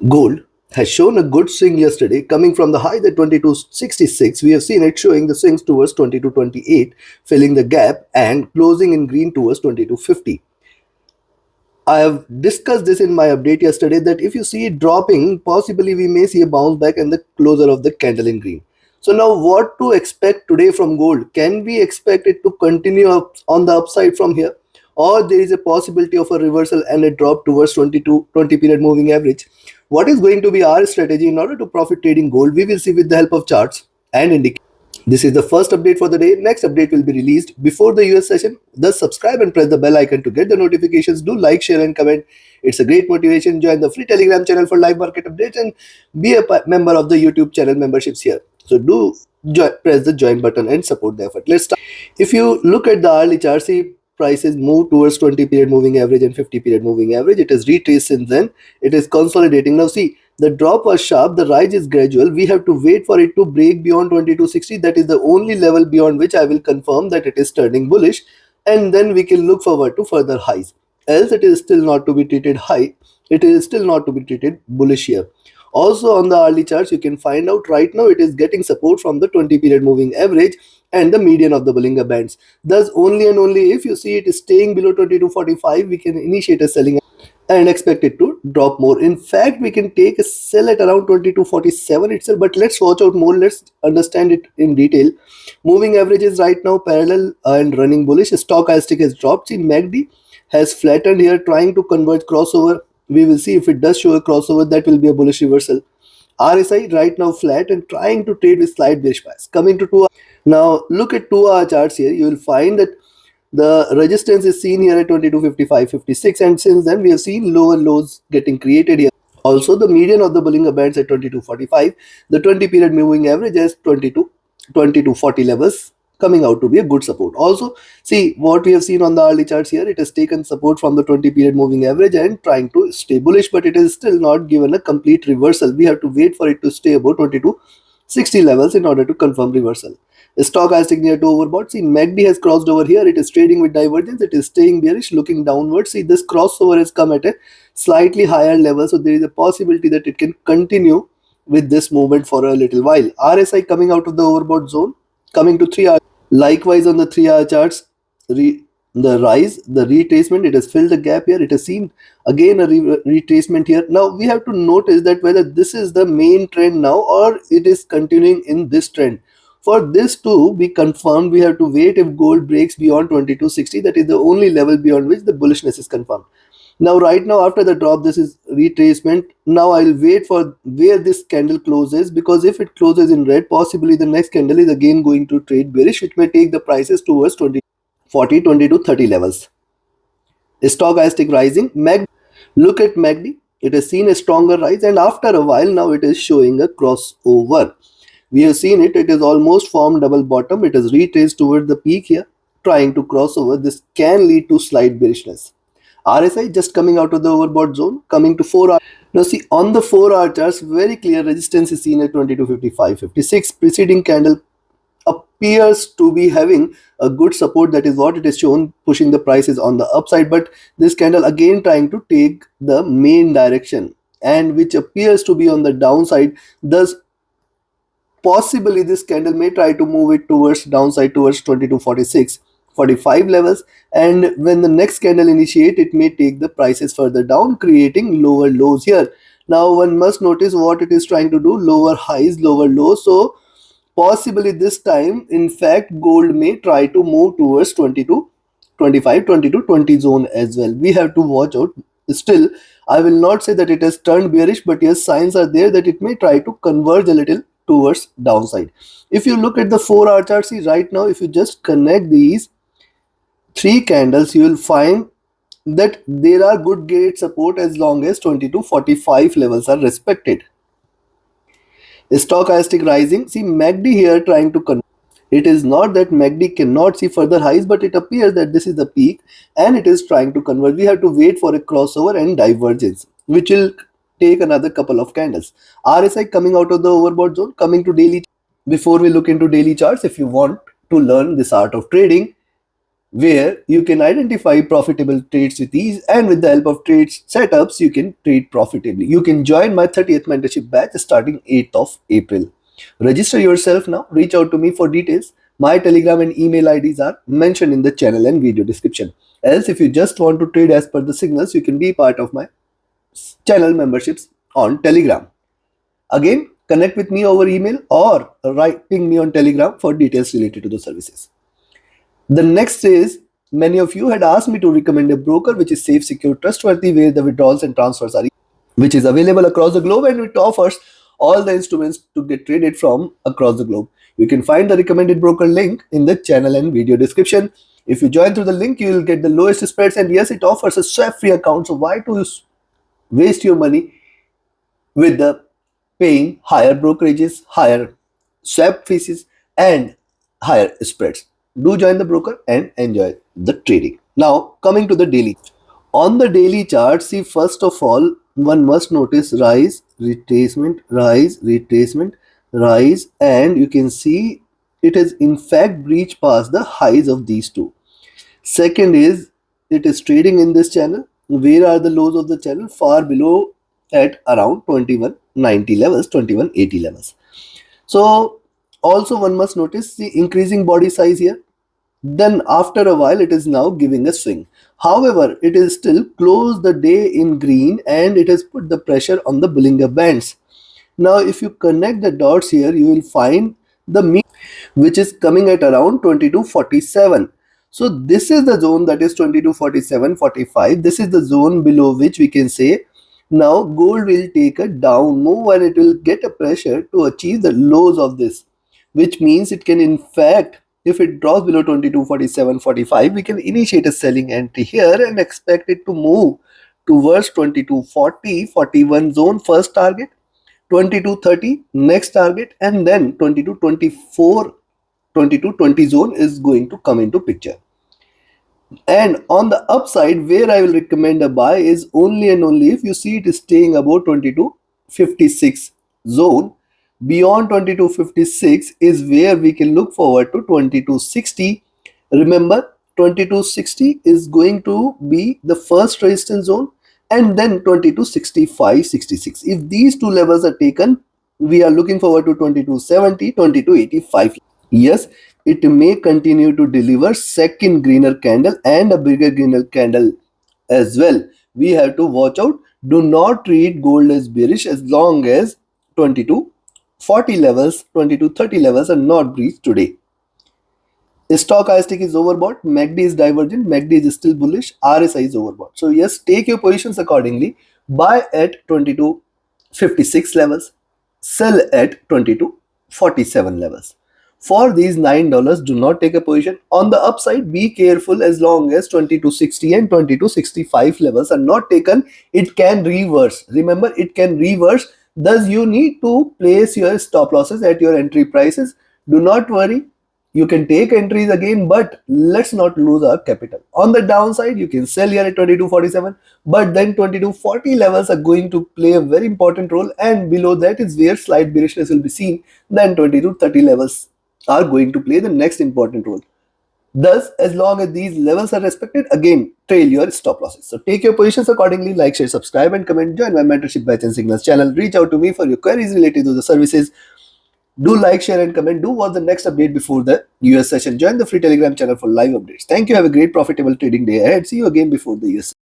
Gold has shown a good swing yesterday, coming from the high at 2266. We have seen it showing the swings towards 2228, filling the gap and closing in green towards 2250. I have discussed this in my update yesterday that if you see it dropping, possibly we may see a bounce back and the closure of the candle in green. So now what to expect today from gold? Can we expect it to continue up on the upside from here? Or there is a possibility of a reversal and a drop towards 20 period moving average? What is going to be our strategy in order to profit trading gold? We will see with the help of charts and indicators. This is the first update for the day. Next update will be released before the US session. Thus, subscribe and press the bell icon to get the notifications. Do like, share, and comment. It's a great motivation. Join the free Telegram channel for live market updates and be a member of the YouTube channel memberships here. So, press the join button and support the effort. Let's start. If you look at the hourly chart, see prices move towards 20 period moving average and 50 period moving average. It has retraced since then. It is consolidating. Now, see, the drop was sharp, the rise is gradual. We have to wait for it to break beyond 2260. That is the only level beyond which I will confirm that it is turning bullish, and then we can look forward to further highs. Else it is still not to be treated high. It is still not to be treated bullish here. Also on the hourly charts, you can find out right now it is getting support from the 20 period moving average and the median of the Bollinger Bands. Thus, only and only if you see it is staying below 2245, we can initiate a selling and expect it to drop more. In fact, we can take a sell at around 2247 itself, but let's watch out more. Let's understand it in detail. Moving averages right now parallel and running bullish. Stochastic has dropped. See, MACD has flattened here, trying to converge crossover. We will see if it does show a crossover, that will be a bullish reversal. RSI right now flat and trying to trade with slight bearish bias. Coming to 2 hour. Now look at 2 hour charts here. You will find that the resistance is seen here at 2255.56, and since then we have seen lower lows getting created here. Also, the median of the Bollinger Bands at 2245, the 20 period moving average as 2240 levels, coming out to be a good support. Also, see what we have seen on the hourly charts here. It has taken support from the 20 period moving average and trying to stay bullish, but it is still not given a complete reversal. We have to wait for it to stay above 2260 levels in order to confirm reversal. Stochastic near to overbought. See, MACD has crossed over here. It is trading with divergence. It is staying bearish, looking downwards. See, this crossover has come at a slightly higher level, so there is a possibility that it can continue with this movement for a little while. RSI coming out of the overbought zone, coming to 3 hour. Likewise on the 3 hour charts, the rise, the retracement, it has filled the gap here. It has seen again a retracement here. Now we have to notice that whether this is the main trend now or it is continuing in this trend. For this to be confirmed, we have to wait if gold breaks beyond 2260. That is the only level beyond which the bullishness is confirmed. Now, right now, after the drop, this is retracement. Now, I'll wait for where this candle closes, because if it closes in red, possibly the next candle is again going to trade bearish, which may take the prices towards 2040, 20 to 30 levels. Stochastic rising. Look at MACD. It has seen a stronger rise, and after a while, now it is showing a crossover. We have seen it. It is almost formed double bottom. It has retraced toward the peak here, trying to cross over. This can lead to slight bearishness. RSI just coming out of the overbought zone, coming to 4 hour. Now see, on the 4 hour charts, very clear resistance is seen at 2255.56. Preceding candle appears to be having a good support. That is what it is shown, pushing the prices on the upside. But this candle again trying to take the main direction, and which appears to be on the downside. Thus, possibly this candle may try to move it towards downside towards 2246, 45 levels, and when the next candle initiate, it may take the prices further down, creating lower lows here. Now one must notice what it is trying to do: lower highs, lower lows. So possibly this time, in fact, gold may try to move towards 22, 25, 22, 20 zone as well. We have to watch out. Still, I will not say that it has turned bearish, but yes, signs are there that it may try to converge a little towards downside. If you look at the 4 hour chart, see right now, if you just connect these 3 candles, you will find that there are good gate support as long as 2245 levels are respected. Stochastic rising. See MACD here trying to convert. It is not that MACD cannot see further highs, but it appears that this is the peak and it is trying to convert. We have to wait for a crossover and divergence, which will take another couple of candles. RSI coming out of the overbought zone, coming to daily. Before we look into daily charts, if you want to learn this art of trading, where you can identify profitable trades with ease, and with the help of trades setups you can trade profitably. You can join my 30th mentorship batch starting 8th of April. Register yourself now. Reach out to me for details. My Telegram and email IDs are mentioned in the channel and video description. Else, if you just want to trade as per the signals, you can be part of my channel memberships on Telegram. Again, connect with me over email or writing me on Telegram for details related to the services. The next is, many of you had asked me to recommend a broker which is safe, secure, trustworthy, where the withdrawals and transfers are, which is available across the globe, and it offers all the instruments to get traded from across the globe. You can find the recommended broker link in the channel and video description. If you join through the link, you will get the lowest spreads, and yes, it offers a swap-free account. So why to waste your money with the paying higher brokerages, higher swap fees, and higher spreads? Do join the broker and enjoy the trading. Now, coming to the daily. On the daily chart, see, first of all, one must notice rise, retracement, rise, retracement, rise, and you can see it has in fact breached past the highs of these two. Second is, it is trading in this channel. Where are the lows of the channel? Far below at around 2190 levels, 2180 levels. So also one must notice the increasing body size here. Then after a while it is now giving a swing. However, it is still closed the day in green, and it has put the pressure on the Bollinger Bands. Now if you connect the dots here, you will find the mean, which is coming at around 2247. So this is the zone, that is 2247.45. This is the zone below which we can say now gold will take a down move, and it will get a pressure to achieve the lows of this, which means it can in fact, if it drops below 2247.45, we can initiate a selling entry here and expect it to move towards 2240.41 zone, first target, 2230 next target, and then 2224, 2220 zone is going to come into picture. And on the upside, where I will recommend a buy is only and only if you see it is staying above 2256 zone. Beyond 2256 is where we can look forward to 2260. Remember, 2260 is going to be the first resistance zone, and then 2265.66. If these two levels are taken, we are looking forward to 2270, 2285. Yes, it may continue to deliver second greener candle and a bigger greener candle as well. We have to watch out. Do not treat gold as bearish as long as 2240 levels, 2230 levels are not breached today. Stochastic is overbought, MACD is divergent, MACD is still bullish, RSI is overbought. So yes, take your positions accordingly. Buy at 2256 levels, sell at 2247 levels. For these $9, do not take a position. On the upside, be careful as long as 2260 and 2265 levels are not taken. It can reverse. Remember, it can reverse. Thus, you need to place your stop losses at your entry prices. Do not worry. You can take entries again, but let's not lose our capital. On the downside, you can sell here at 2247, but then 2240 levels are going to play a very important role, and below that is where slight bearishness will be seen. Then 2230 levels are going to play the next important role. Thus, as long as these levels are respected, again, trail your stop losses. So take your positions accordingly. Like, share, subscribe, and comment. Join my mentorship batch and signals channel. Reach out to me for your queries related to the services. Do like, share, and comment. Do watch the next update before the US session. Join the free Telegram channel for live updates. Thank you. Have a great profitable trading day ahead. See you again before the US.